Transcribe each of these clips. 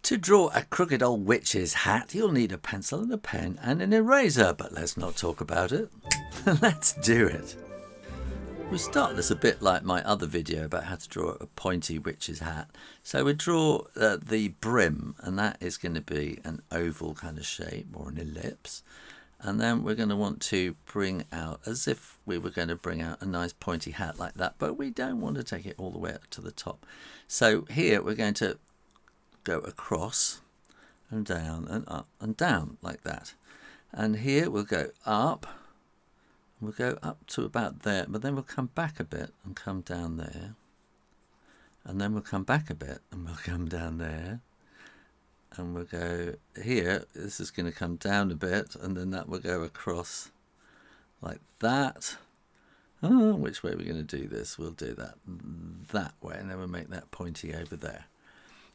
To draw a crooked old witch's hat, you'll need a pencil and a pen and an eraser, but let's not talk about it. Let's do it. We start this a bit like my other video about how to draw a pointy witch's hat. So we draw the brim, and that is going to be an oval kind of shape or an ellipse. And then we're going to want to bring out, as if we were going to bring out a nice pointy hat like that, but we don't want to take it all the way up to the top. So here we're going to go across and down and up and down like that. And here we'll go up. We'll go up to about there, but then we'll come back a bit and come down there. And then we'll come back a bit and we'll come down there. And we'll go here. This is going to come down a bit, and then that will go across like that. Oh, which way are we going to do this? We'll do that way, and then we'll make that pointy over there.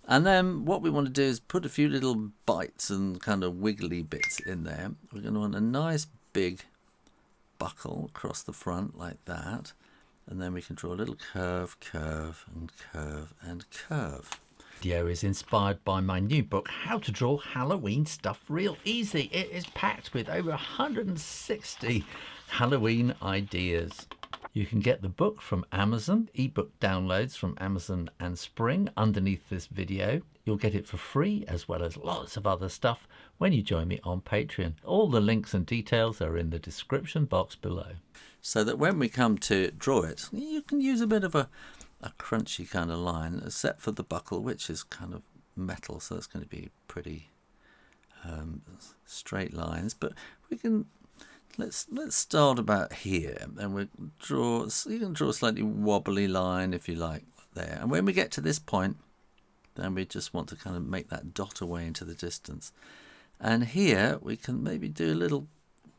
And then what we want to do is put a few little bites and kind of wiggly bits in there. We're going to want a nice big buckle across the front like that. And then we can draw a little curve, curve, and curve, and curve. Video is inspired by my new book, How to Draw Halloween Stuff Real Easy. It is packed with over 160 Halloween ideas. You can get the book from Amazon, ebook downloads from Amazon and Spring underneath this video. You'll get it for free, as well as lots of other stuff when you join me on Patreon. All the links and details are in the description box below. So that when we come to draw it, you can use a bit of a crunchy kind of line, except for the buckle, which is kind of metal, so it's going to be pretty straight lines. But we can let's start about here, and we draw. You can draw a slightly wobbly line if you like there. And when we get to this point, then we just want to kind of make that dot away into the distance. And here we can maybe do a little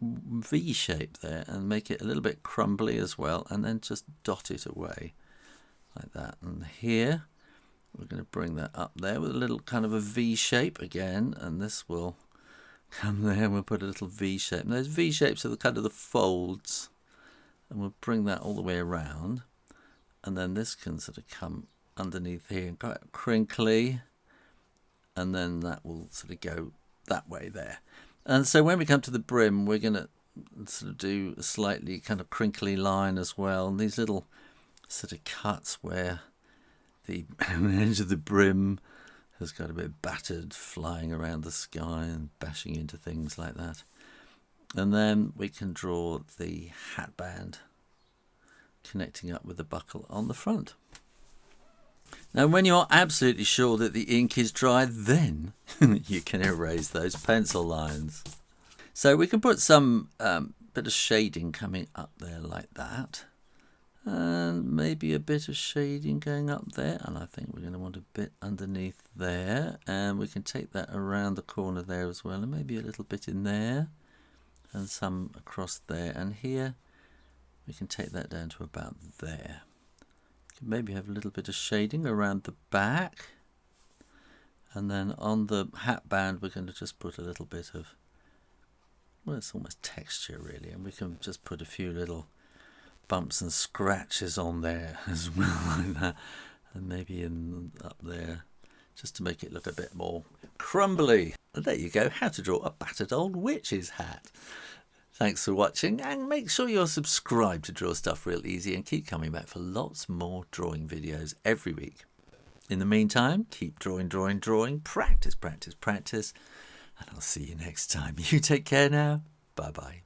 V shape there and make it a little bit crumbly as well, and then just dot it away like that. And here we're going to bring that up there with a little kind of a V shape again, and this will come there and we'll put a little V shape. And those V shapes are the kind of the folds, and we'll bring that all the way around, and then this can sort of come underneath here and quite crinkly, and then that will sort of go that way there. And so when we come to the brim, we're going to sort of do a slightly kind of crinkly line as well, and these little sort of cuts where the edge of the brim has got a bit battered, flying around the sky and bashing into things like that. And then we can draw the hat band connecting up with the buckle on the front. Now when you're absolutely sure that the ink is dry, then you can erase those pencil lines. So we can put some bit of shading coming up there like that, and maybe a bit of shading going up there, and I think we're going to want a bit underneath there, and we can take that around the corner there as well, and maybe a little bit in there and some across there, and here we can take that down to about there. Maybe have a little bit of shading around the back, and then on the hat band we're going to just put a little bit of, well, it's almost texture really, and we can just put a few little bumps and scratches on there as well like that, and maybe in up there just to make it look a bit more crumbly. And there you go, how to draw a battered old witch's hat. Thanks for watching, and make sure you're subscribed to Draw Stuff Real Easy, and keep coming back for lots more drawing videos every week. In the meantime, keep drawing, drawing, drawing, practice, practice, practice, and I'll see you next time. You take care now. Bye-bye.